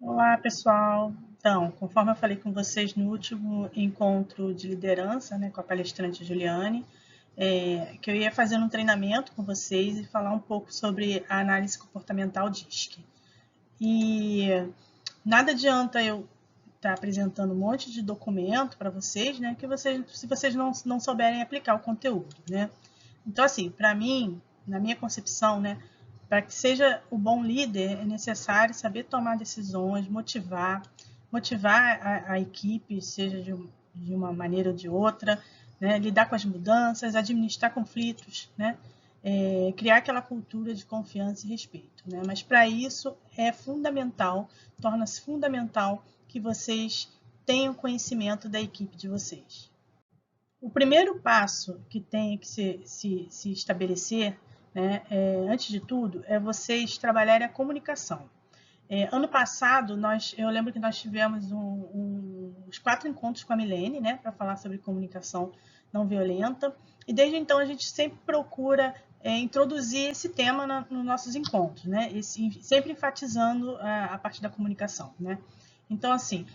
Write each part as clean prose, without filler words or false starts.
Olá, pessoal. Então, conforme eu falei com vocês no último encontro de liderança, né, com a palestrante Juliane, que eu ia fazer um treinamento com vocês e falar um pouco sobre a análise comportamental DISC. E nada adianta eu estar apresentando um monte de documento para vocês, né, se vocês não souberem aplicar o conteúdo, né? Então, assim, para mim, na minha concepção, né, para que seja o bom líder, é necessário saber tomar decisões, motivar a equipe, seja de uma maneira ou de outra, né, lidar com as mudanças, administrar conflitos, né, criar aquela cultura de confiança e respeito. Né? Mas para isso é fundamental, torna-se fundamental que vocês tenham conhecimento da equipe de vocês. O primeiro passo que tem que se estabelecer, né, antes de tudo, é vocês trabalharem a comunicação. Ano passado, eu lembro que nós tivemos uns 4 encontros com a Milene, né, para falar sobre comunicação não violenta, e desde então a gente sempre procura introduzir esse tema nos nossos encontros, né, sempre enfatizando a parte da comunicação, né. Então, assim,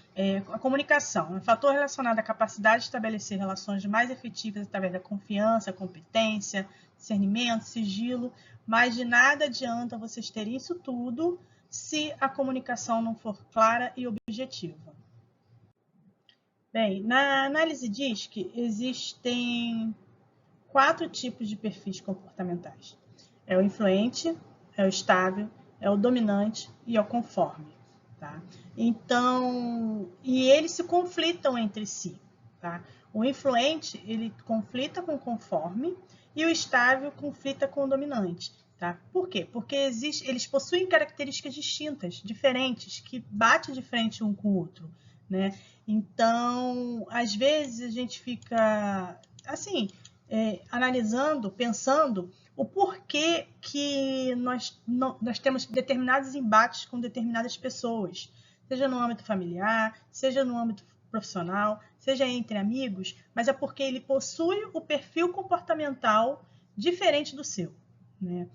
a comunicação é um fator relacionado à capacidade de estabelecer relações mais efetivas através da confiança, competência, discernimento, sigilo, mas de nada adianta vocês terem isso tudo se a comunicação não for clara e objetiva. Bem, na análise DISC existem 4 tipos de perfis comportamentais. É o influente, é o estável, é o dominante e é o conforme. Tá? Então, e eles se conflitam entre si. Tá? O influente, ele conflita com o conforme e o estável conflita com o dominante. Tá? Por quê? Porque eles possuem características distintas, diferentes, que batem de frente um com o outro. Né? Então, às vezes a gente fica assim, analisando, pensando o porquê que nós temos determinados embates com determinadas pessoas, seja no âmbito familiar, seja no âmbito profissional, seja entre amigos, mas é porque ele possui o perfil comportamental diferente do seu. Né?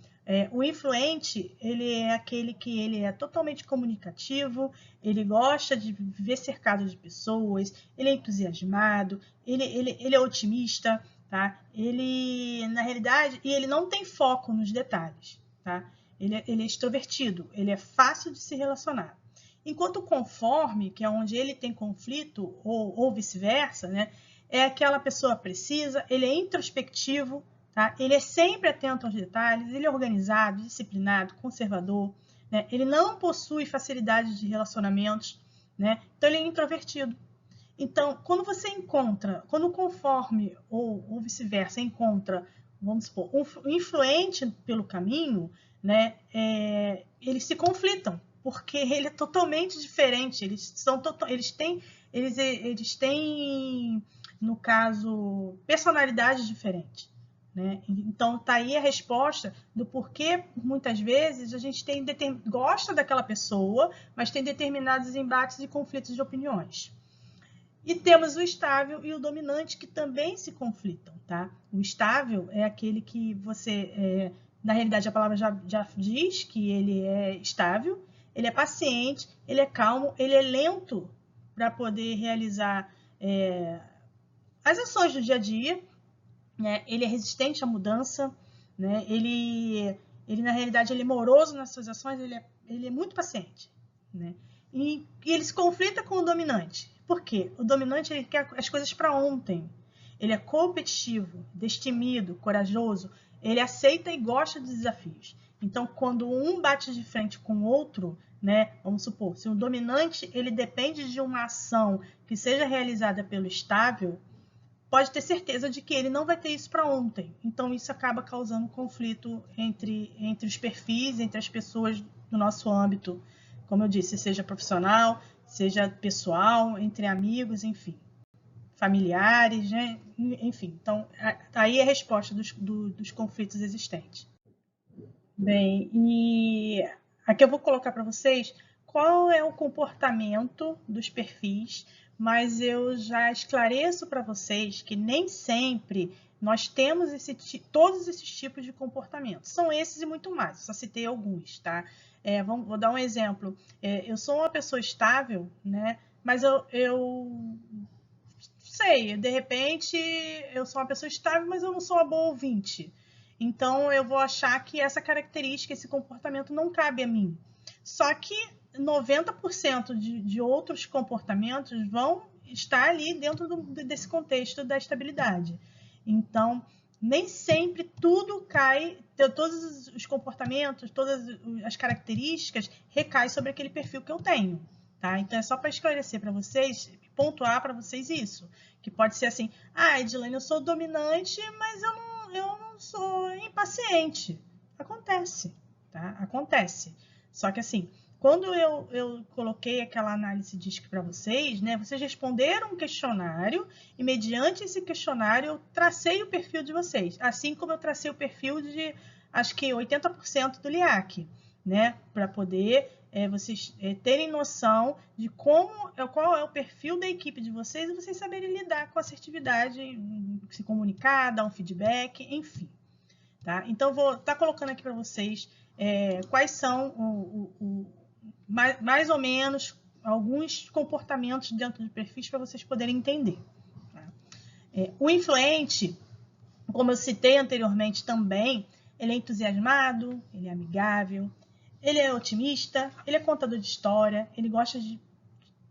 O influente, ele é aquele que ele é totalmente comunicativo, ele gosta de viver cercado de pessoas, ele é entusiasmado, ele é otimista, tá? Ele, na realidade, e ele não tem foco nos detalhes, tá? Ele é extrovertido, ele é fácil de se relacionar. Enquanto o conforme, que é onde ele tem conflito, ou vice-versa, né? É aquela pessoa precisa, ele é introspectivo, tá? Ele é sempre atento aos detalhes, ele é organizado, disciplinado, conservador, né? Ele não possui facilidade de relacionamentos, né? Então ele é introvertido. Então, quando você encontra, quando o conforme ou vice-versa encontra, vamos supor, um influente pelo caminho, né, eles se conflitam, porque ele é totalmente diferente, eles têm, no caso, personalidades diferentes. Né? Então, está aí a resposta do porquê, muitas vezes, a gente gosta daquela pessoa, mas tem determinados embates e conflitos de opiniões. E temos o estável e o dominante que também se conflitam, tá? O estável é aquele que na realidade a palavra já diz que ele é estável, ele é paciente, ele é calmo, ele é lento para poder realizar as ações do dia a dia, né? Ele é resistente à mudança, né? Ele na realidade ele é moroso nas suas ações, ele é muito paciente, né? E ele se conflita com o dominante. Por quê? O dominante ele quer as coisas para ontem. Ele é competitivo, destemido, corajoso. Ele aceita e gosta de desafios. Então, quando um bate de frente com o outro, né, vamos supor, se o dominante ele depende de uma ação que seja realizada pelo estável, pode ter certeza de que ele não vai ter isso para ontem. Então, isso acaba causando conflito entre os perfis, entre as pessoas do nosso âmbito, como eu disse, seja profissional, seja pessoal, entre amigos, enfim, familiares, né? Enfim. Então, aí é a resposta dos conflitos existentes. Bem, e aqui eu vou colocar para vocês qual é o comportamento dos perfis, mas eu já esclareço para vocês que nem sempre Nós temos todos esses tipos de comportamentos. São esses e muito mais. Só citei alguns, tá? Vou dar um exemplo. Eu sou uma pessoa estável, né? Mas eu sei, de repente eu sou uma pessoa estável, mas eu não sou uma boa ouvinte. Então eu vou achar que essa característica, esse comportamento não cabe a mim. Só que 90% de outros comportamentos vão estar ali dentro desse contexto da estabilidade. Então, nem sempre tudo cai, todos os comportamentos, todas as características recaem sobre aquele perfil que eu tenho. Tá? Então, é só para esclarecer para vocês, pontuar para vocês isso. Que pode ser assim, Edilene, eu sou dominante, mas eu não sou impaciente. Acontece, tá? Acontece. Só que assim, quando eu coloquei aquela análise DISC para vocês, né, vocês responderam um questionário e, mediante esse questionário, eu tracei o perfil de vocês. Assim como eu tracei o perfil de, acho que 80% do LIAC, né, para poder vocês terem noção de qual é o perfil da equipe de vocês e vocês saberem lidar com assertividade, se comunicar, dar um feedback, enfim. Tá? Então, vou estar colocando aqui para vocês quais são mais ou menos alguns comportamentos dentro de perfis para vocês poderem entender. Tá? O influente, como eu citei anteriormente também, ele é entusiasmado, ele é amigável, ele é otimista, ele é contador de história, ele gosta de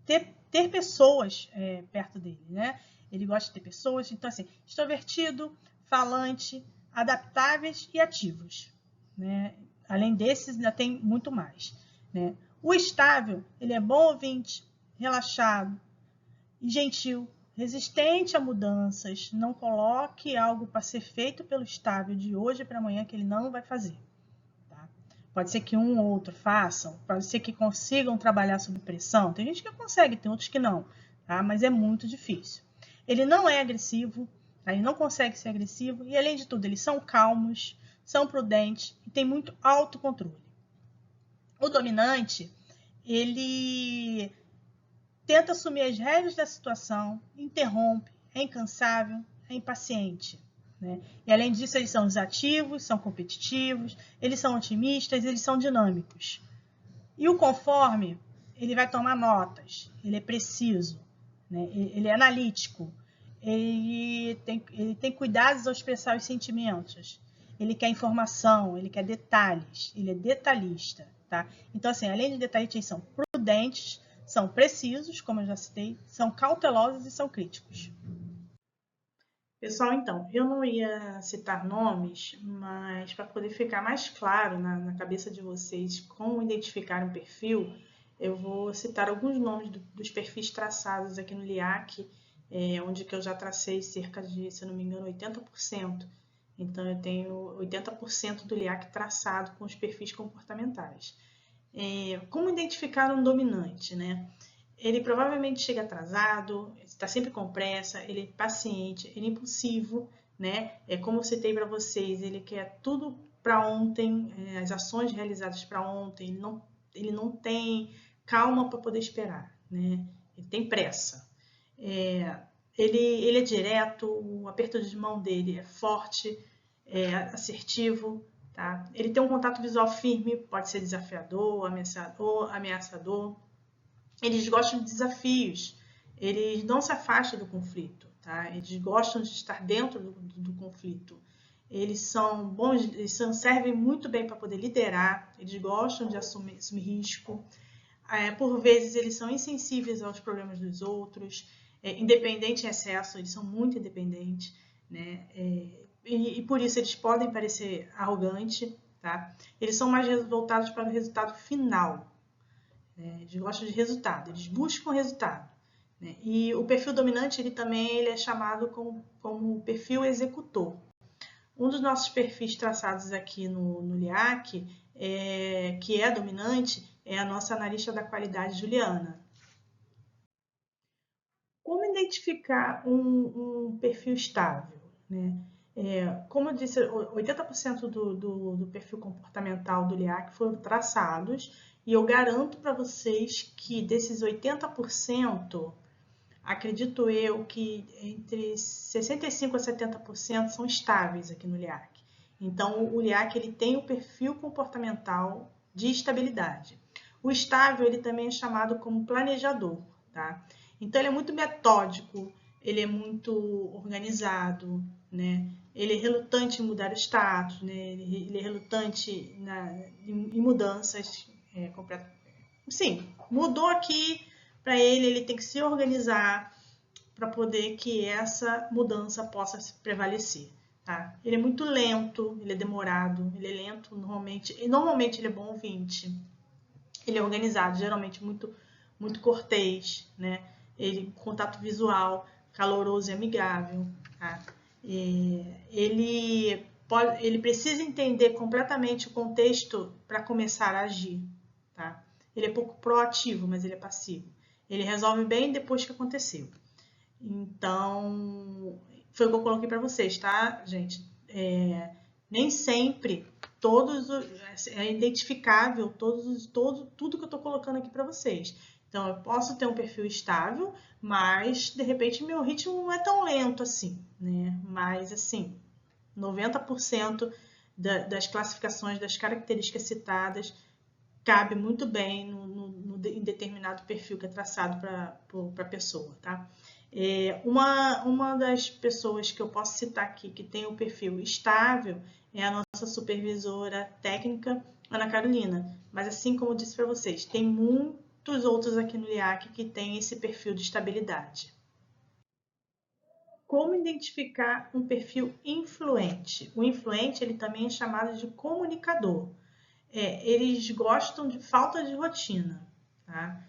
ter pessoas perto dele, né? Ele gosta de ter pessoas, então assim, extrovertido, falante, adaptáveis e ativos, né? Além desses, ainda tem muito mais, né? O estável, ele é bom ouvinte, relaxado e gentil, resistente a mudanças, não coloque algo para ser feito pelo estável de hoje para amanhã que ele não vai fazer. Tá? Pode ser que um ou outro façam, pode ser que consigam trabalhar sob pressão. Tem gente que consegue, tem outros que não, tá? Mas é muito difícil. Ele não é agressivo, tá? Ele não consegue ser agressivo e, além de tudo, eles são calmos, são prudentes e tem muito autocontrole. O dominante, ele tenta assumir as rédeas da situação, interrompe, é incansável, é impaciente. Né? E além disso, eles são ativos, são competitivos, eles são otimistas, eles são dinâmicos. E o conforme, ele vai tomar notas, ele é preciso, né? Ele é analítico, ele tem cuidados ao expressar os sentimentos, ele quer informação, ele quer detalhes, ele é detalhista. Tá? Então, assim, além de detalhistas, eles são prudentes, são precisos, como eu já citei, são cautelosos e são críticos. Pessoal, então, eu não ia citar nomes, mas para poder ficar mais claro na cabeça de vocês como identificar um perfil, eu vou citar alguns nomes dos perfis traçados aqui no LIAC, onde que eu já tracei cerca de, se eu não me engano, 80%. Então, eu tenho 80% do LIAC traçado com os perfis comportamentais. Como identificar um dominante, né? Ele provavelmente chega atrasado, está sempre com pressa, ele é paciente, ele é impulsivo, né? Como eu citei para vocês, ele quer tudo para ontem, as ações realizadas para ontem, ele não tem calma para poder esperar, né? Ele tem pressa. Ele é direto, o aperto de mão dele é forte, é assertivo, tá? Ele tem um contato visual firme, pode ser desafiador, ameaçador. Eles gostam de desafios, eles não se afastam do conflito, tá? Eles gostam de estar dentro do conflito. Eles são bons, servem muito bem para poder liderar, eles gostam de assumir risco. Por vezes, eles são insensíveis aos problemas dos outros, independente em excesso, eles são muito independentes, né? E por isso eles podem parecer arrogantes, tá? Eles são mais voltados para o resultado final. Eles gostam de resultado, eles buscam resultado. Né? E o perfil dominante ele é chamado como perfil executor. Um dos nossos perfis traçados aqui no LIAC, que é dominante, é a nossa analista da qualidade, Juliana. Como identificar um perfil estável? Né? Como eu disse, 80% do perfil comportamental do LIAC foram traçados e eu garanto para vocês que desses 80%, acredito eu que entre 65% a 70% são estáveis aqui no LIAC. Então, o LIAC ele tem o perfil comportamental de estabilidade. O estável ele também é chamado como planejador, tá? Então, ele é muito metódico, ele é muito organizado, né? Ele é relutante em mudar o status, né? Ele é relutante em mudanças completas. Sim, mudou aqui para ele tem que se organizar para poder que essa mudança possa prevalecer. Tá? Ele é muito lento, ele é demorado, ele é lento, normalmente ele é bom ouvinte, ele é organizado, geralmente muito cortês, né? Ele contato visual, caloroso e amigável. Tá? Ele precisa entender completamente o contexto para começar a agir. Tá? Ele é pouco proativo, mas ele é passivo. Ele resolve bem depois que aconteceu. Então, foi o que eu coloquei para vocês, tá, gente? Nem sempre é identificável tudo que eu estou colocando aqui para vocês. Então, eu posso ter um perfil estável, mas, de repente, meu ritmo não é tão lento assim, né? Mas, assim, 90% das classificações, das características citadas, cabe muito bem em determinado perfil que é traçado para a pessoa, tá? Uma das pessoas que eu posso citar aqui que tem o perfil estável é a nossa supervisora técnica, Ana Carolina. Mas assim como eu disse para vocês, tem muitos outros aqui no LIAC que tem esse perfil de estabilidade. Como identificar um perfil influente? O influente ele também é chamado de comunicador. Eles gostam de falta de rotina, tá?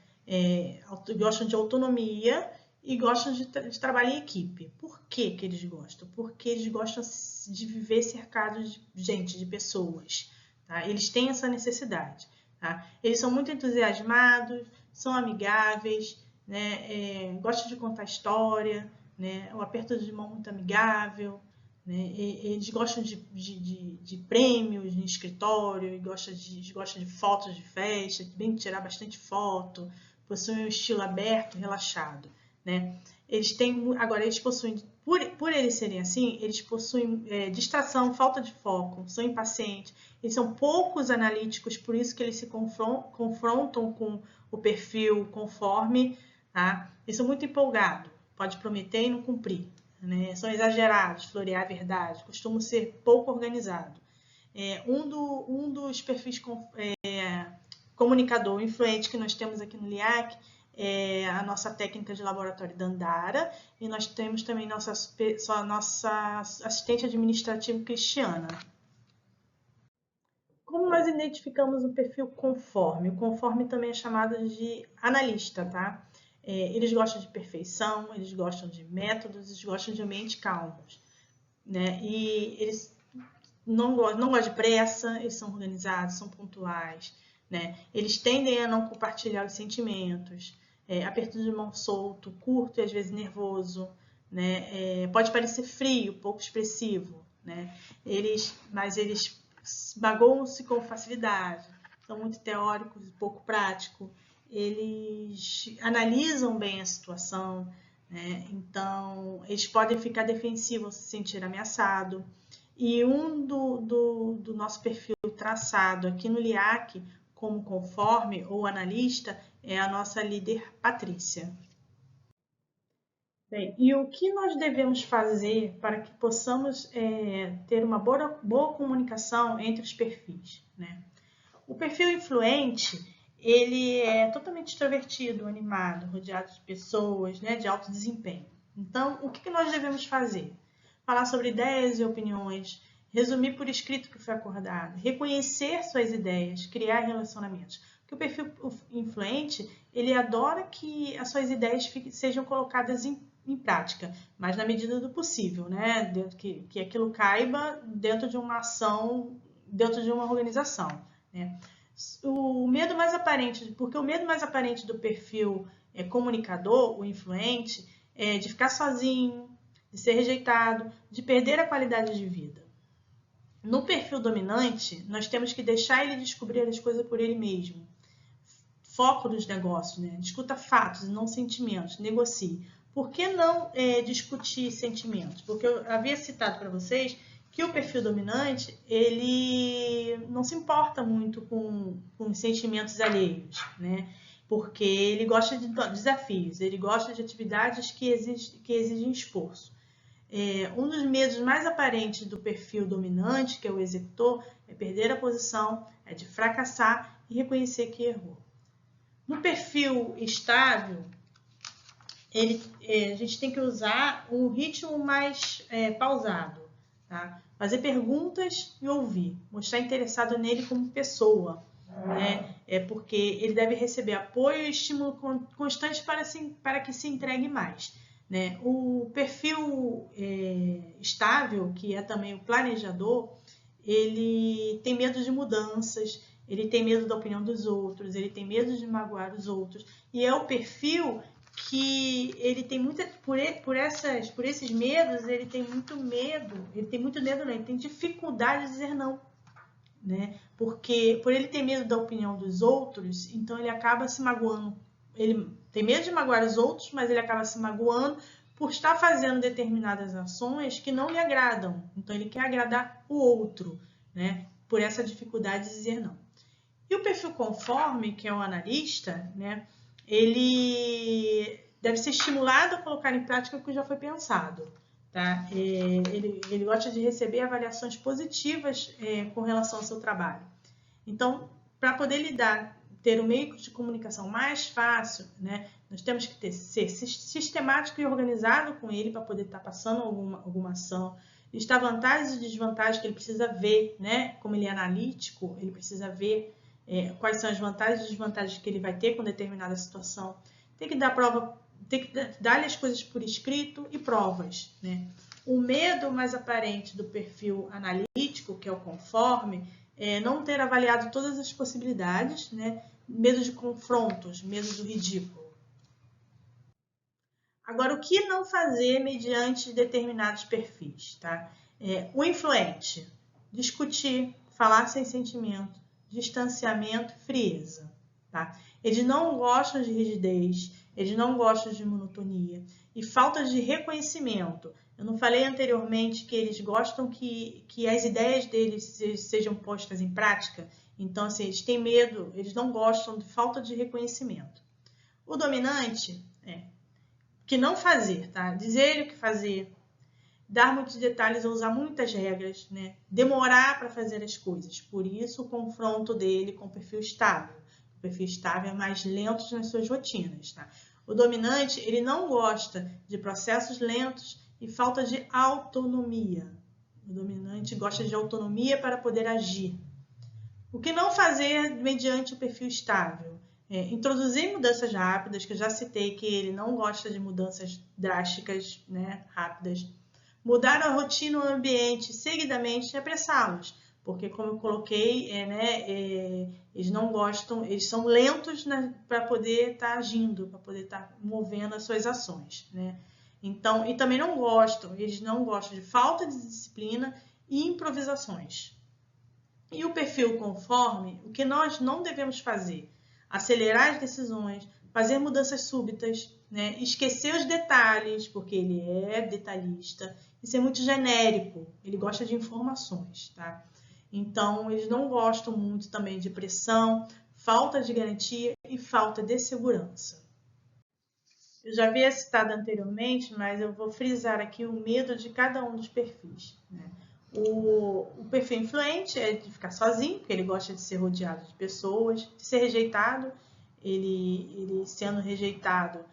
Gostam de autonomia e gostam de trabalhar em equipe. Por que que eles gostam? Porque eles gostam de viver cercados de gente, de pessoas. Tá? Eles têm essa necessidade. Tá? Eles são muito entusiasmados, são amigáveis, né? Gostam de contar história, né? O aperto de mão muito amigável. Né? Eles gostam de prêmios no escritório, gostam de fotos de festa, bem tirar bastante foto, possuem um estilo aberto, relaxado. Né? Agora, eles possuem, por eles serem assim, eles possuem distração, falta de foco, são impacientes, eles são poucos analíticos, por isso que eles se confrontam com o perfil conforme, tá? Eles são muito empolgados, pode prometer e não cumprir. Né? São exagerados, florear a verdade, costumam ser pouco organizados. Um dos perfis comunicador influente que nós temos aqui no LIAC é a nossa técnica de laboratório Dandara e nós temos também nossa assistente administrativo Cristiana. Como nós identificamos o perfil conforme? O conforme também é chamado de analista, tá? Eles gostam de perfeição, eles gostam de métodos, eles gostam de ambientes calmos, né? E eles não gostam de pressa, eles são organizados, são pontuais, né? Eles tendem a não compartilhar os sentimentos, aperto de mão solto, curto e às vezes nervoso, né? Pode parecer frio, pouco expressivo, né? Mas eles magoam-se com facilidade, são muito teóricos e pouco práticos. Eles analisam bem a situação, né? Então eles podem ficar defensivos, se sentir ameaçado. E do nosso perfil traçado aqui no LIAC, como conforme ou analista, é a nossa líder Patrícia. Bem, e o que nós devemos fazer para que possamos ter uma boa comunicação entre os perfis, né? O perfil influente, ele é totalmente extrovertido, animado, rodeado de pessoas, né, de alto desempenho. Então, o que nós devemos fazer? Falar sobre ideias e opiniões, resumir por escrito o que foi acordado, reconhecer suas ideias, criar relacionamentos. Porque o perfil influente, ele adora que as suas ideias sejam colocadas em prática, mas na medida do possível, né? Que aquilo caiba dentro de uma ação, dentro de uma organização. Né? O medo mais aparente, porque o medo mais aparente do perfil comunicador, o influente, é de ficar sozinho, de ser rejeitado, de perder a qualidade de vida. No perfil dominante, nós temos que deixar ele descobrir as coisas por ele mesmo. Foco nos negócios, né? Discuta fatos e não sentimentos, negocie. Por que não discutir sentimentos? Porque eu havia citado para vocês que o perfil dominante, ele não se importa muito com os sentimentos alheios, né? Porque ele gosta de desafios, ele gosta de atividades que exigem esforço. Um dos medos mais aparentes do perfil dominante, que é o executor, é perder a posição, é de fracassar e reconhecer que errou. No perfil estável, a gente tem que usar um ritmo mais pausado, tá? Fazer perguntas e ouvir, mostrar interessado nele como pessoa, né? Porque ele deve receber apoio e estímulo constante para que se entregue mais, né? O perfil estável, que é também o planejador, ele tem medo de mudanças, ele tem medo da opinião dos outros, ele tem medo de magoar os outros, e é o perfil que ele tem muita, por esses medos, ele tem muito medo, ele tem dificuldade de dizer não, né? Porque por ele ter medo da opinião dos outros, então ele acaba se magoando. Ele tem medo de magoar os outros, mas ele acaba se magoando por estar fazendo determinadas ações que não lhe agradam. Então ele quer agradar o outro, né? Por essa dificuldade de dizer não. E o perfil conforme, que é o analista, né? Ele deve ser estimulado a colocar em prática o que já foi pensado. Tá? Ele gosta de receber avaliações positivas com relação ao seu trabalho. Então, para poder ter um meio de comunicação mais fácil, né, nós temos que ser sistemático e organizado com ele para poder estar passando alguma ação, listar vantagens e desvantagens que ele precisa ver, né, como ele é analítico, ele precisa ver quais são as vantagens e desvantagens que ele vai ter com determinada situação. Tem que dar-lhe as coisas por escrito e provas, né? O medo mais aparente do perfil analítico, que é o conforme, é não ter avaliado todas as possibilidades, né? Medo de confrontos, medo do ridículo. Agora, o que não fazer mediante determinados perfis, tá? O influente, discutir, falar sem sentimento, distanciamento, frieza, tá? Eles não gostam de rigidez, eles não gostam de monotonia e falta de reconhecimento. Eu não falei anteriormente que eles gostam que as ideias deles sejam postas em prática? Então, assim, eles têm medo, eles não gostam de falta de reconhecimento. O dominante que não fazer, tá? Dizer o que fazer, dar muitos detalhes ou usar muitas regras, né? Demorar para fazer as coisas. Por isso, o confronto dele com o perfil estável. O perfil estável é mais lento nas suas rotinas, tá? O dominante, ele não gosta de processos lentos e falta de autonomia. O dominante gosta de autonomia para poder agir. O que não fazer mediante o perfil estável? Introduzir mudanças rápidas, que eu já citei que ele não gosta de mudanças drásticas, né, rápidas. Mudar a rotina ou o ambiente seguidamente e apressá-los, porque como eu coloquei, eles não gostam, eles são lentos, né, para poder estar agindo, para poder estar movendo as suas ações, né? Então, e também eles não gostam de falta de disciplina e improvisações. E o perfil conforme, o que nós não devemos fazer? Acelerar as decisões, fazer mudanças súbitas, né? Esquecer os detalhes, porque ele é detalhista, e ser muito genérico, ele gosta de informações, tá? Então, eles não gostam muito também de pressão, falta de garantia e falta de segurança. Eu já havia citado anteriormente, mas eu vou frisar aqui o medo de cada um dos perfis, né? O perfil influente é de ficar sozinho, porque ele gosta de ser rodeado de pessoas, de ser rejeitado. Ele sendo rejeitado,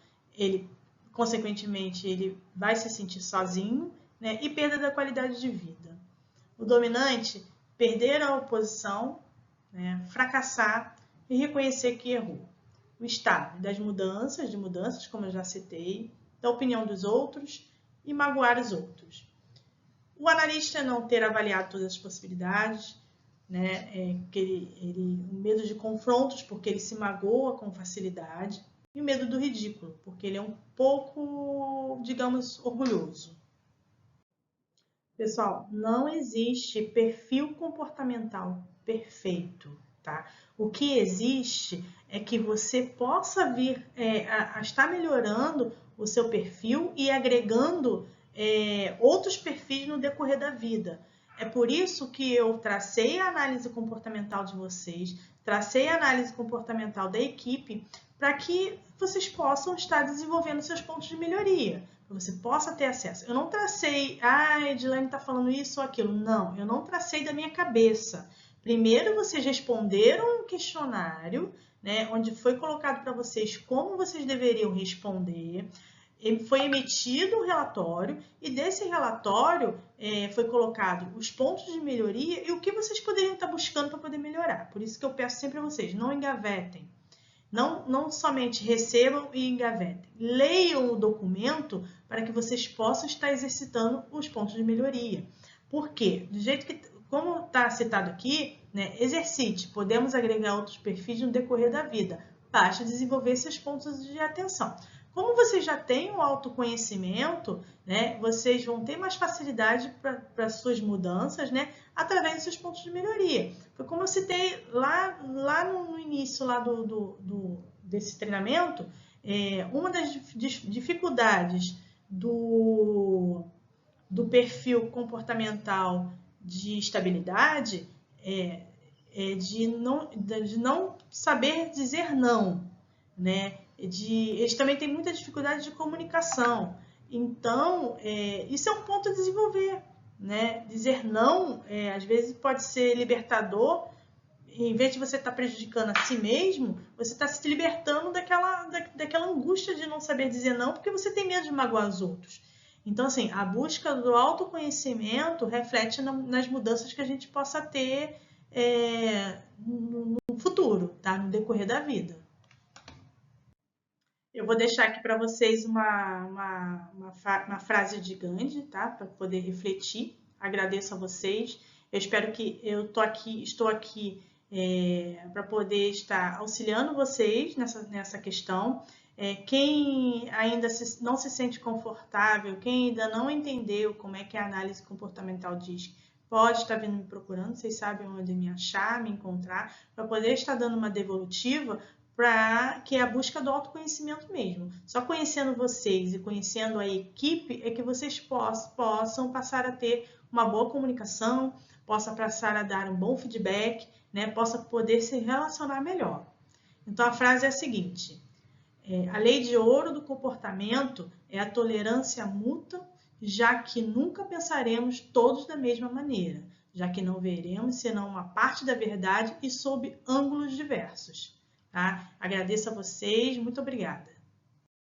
consequentemente, ele vai se sentir sozinho, né? E perda da qualidade de vida. O dominante, perder a oposição, né? Fracassar e reconhecer que errou. O estável, das mudanças, como eu já citei, da opinião dos outros e magoar os outros. O analista não ter avaliado todas as possibilidades, né? O medo de confrontos, porque ele se magoa com facilidade, e o medo do ridículo, porque ele é um pouco, digamos, orgulhoso. Pessoal, não existe perfil comportamental perfeito, tá? O que existe é que você possa vir a estar melhorando o seu perfil e agregando outros perfis no decorrer da vida. É por isso que eu tracei a análise comportamental de vocês, tracei a análise comportamental da equipe, para que vocês possam estar desenvolvendo seus pontos de melhoria, que você possa ter acesso. Eu não tracei, Edilene está falando isso ou aquilo. Não, eu não tracei da minha cabeça. Primeiro, vocês responderam um questionário, né, onde foi colocado para vocês como vocês deveriam responder. Foi emitido um relatório e desse relatório foi colocado os pontos de melhoria e o que vocês poderiam estar buscando para poder melhorar. Por isso que eu peço sempre a vocês, não engavetem. Não somente recebam e engavetem. Leiam o documento para que vocês possam estar exercitando os pontos de melhoria. Por quê? Do jeito que, como está citado aqui, né, exercite. Podemos agregar outros perfis no decorrer da vida. Basta desenvolver esses pontos de atenção. Como vocês já têm o autoconhecimento, né, vocês vão ter mais facilidade para suas mudanças, né, através dos seus pontos de melhoria. Foi como eu citei lá no início lá desse treinamento, uma das dificuldades do perfil comportamental de estabilidade é de não saber dizer não, né? Eles também têm muita dificuldade de comunicação. Então, isso é um ponto a desenvolver, né? Dizer não, às vezes, pode ser libertador. Em vez de você estar prejudicando a si mesmo, você está se libertando daquela angústia de não saber dizer não, porque você tem medo de magoar os outros. Então, assim, a busca do autoconhecimento reflete nas mudanças que a gente possa ter no futuro, tá? No decorrer da vida. Eu vou deixar aqui para vocês uma frase de Gandhi, tá? Para poder refletir. Agradeço a vocês. Eu espero que estou aqui para poder estar auxiliando vocês nessa questão. Quem ainda não se sente confortável, quem ainda não entendeu como é que a análise comportamental diz, pode estar vindo me procurando, vocês sabem onde me achar, me encontrar, para poder estar dando uma devolutiva, que é a busca do autoconhecimento mesmo. Só conhecendo vocês e conhecendo a equipe é que vocês possam passar a ter uma boa comunicação, possam passar a dar um bom feedback, né? Possa poder se relacionar melhor. Então a frase é a seguinte: a lei de ouro do comportamento é a tolerância mútua, já que nunca pensaremos todos da mesma maneira, já que não veremos senão uma parte da verdade e sob ângulos diversos. Tá? Agradeço a vocês, muito obrigada.